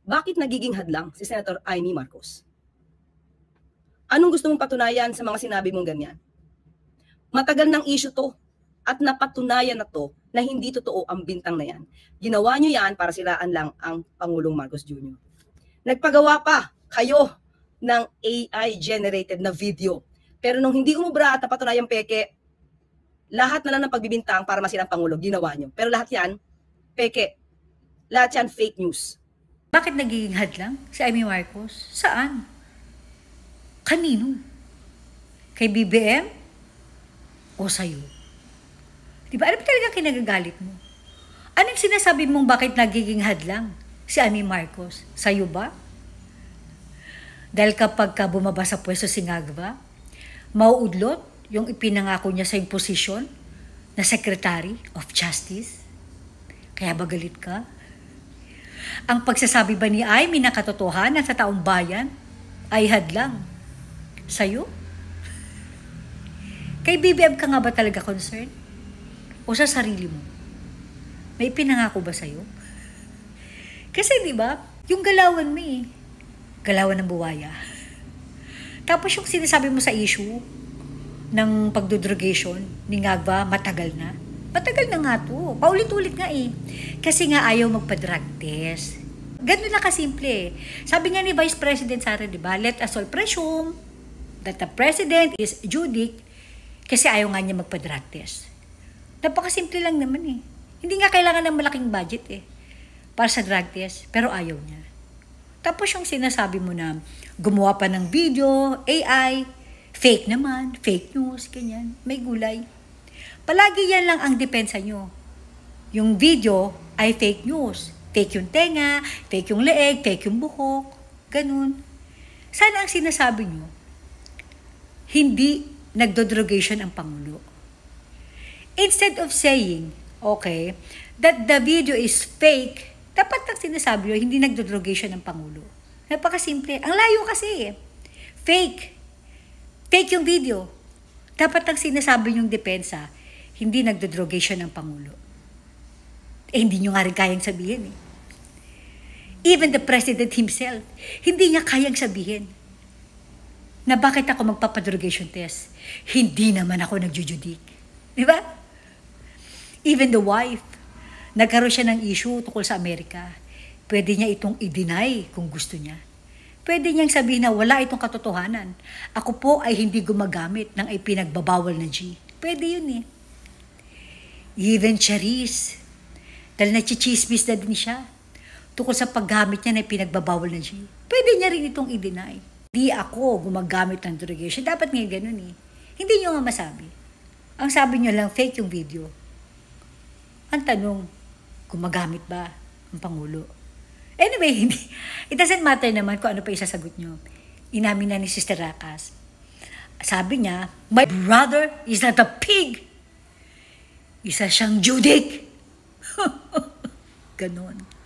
Bakit nagiging hadlang si Senator Amy Marcos? Anong gusto mong patunayan sa mga sinabi mong ganyan? Matagal ng issue to at napatunayan na to na hindi totoo ang bintang na yan. Ginawa nyo yan para siraan lang ang Pangulong Marcos Jr. Nagpagawa pa kayo ng AI-generated na video. Pero nung hindi umubra at napatunayang peke, lahat na lang ng pagbibintang para masirang Pangulo, ginawa nyo. Pero lahat yan, peke. Lahat yan fake news. Bakit nagiging hadlang si Amy Marcos? Saan? Kanino? Kay BBM? O sa'yo? Diba? Ano ba talaga kinagagalit mo? Anong sinasabi mong bakit nagiging hadlang si Amy Marcos? Sa'yo ba? Dahil kapag ka bumaba sa pwesto si Ngagba, mauudlot yung ipinangako niya sa imposisyon na Secretary of Justice? Kaya ba galit ka? Ang pagsasabi ba ni Amy na katotohanan sa taong bayan ay hadlang sa'yo? Kay BBM ka nga ba talaga concerned? O sa sarili mo? May pinangako ba sa'yo? Kasi di ba, yung galawan mo galawan ng buwaya. Tapos yung sinasabi mo sa issue ng pagdodrogation ni Ngagba, matagal na. Matagal na nga to. Paulit-ulit nga Kasi nga ayaw magpa-drug test. Ganun na kasimple. Sabi nga ni Vice President Sara, di ba, let us all presume that the President is judic kasi ayaw nga niya magpa-drug test. Napakasimple lang naman Hindi nga kailangan ng malaking budget para sa drug test, pero ayaw niya. Tapos yung sinasabi mo na gumawa pa ng video, AI, fake naman, fake news, ganyan, may gulay. Palagi yan lang ang depensa nyo. Yung video ay fake news. Fake yung tenga, fake yung leeg, fake yung buhok, ganun. Sana ang sinasabi nyo, hindi nagdodrogation ang Pangulo. Instead of saying, okay, that the video is fake, dapat ang sinasabi nyo, hindi nagdodrogation ang Pangulo. Napakasimple. Ang layo kasi Fake. Fake yung video. Dapat ang sinasabi nyong depensa, hindi nagdodrogation ng Pangulo. Hindi nyo nga rin kayang sabihin Even the President himself, hindi niya kayang sabihin na bakit ako magpapadrogation test. Hindi naman ako nagjujudik. Di ba? Even the wife, nagkaroon siya ng issue tungkol sa Amerika. Pwede niya itong i-deny kung gusto niya. Pwede niyang sabihin na wala itong katotohanan. Ako po ay hindi gumagamit ng ipinagbabawal na G. Pwede yun Even Charis, dahil nachichismis na din siya tungkol sa paggamit niya na ipinagbabawal na G. Pwede niya rin itong i-deny. Di ako gumagamit ng drogation. Dapat nga ganun Hindi niyo nga masabi. Ang sabi niyo lang, fake yung video. Ang tanong, gumagamit ba ang Pangulo? Anyway, it doesn't matter naman kung ano pa isasagot nyo. Inamin na ni Sister Rakas. Sabi niya, my brother is not a pig. Isa siyang judik. Ganon.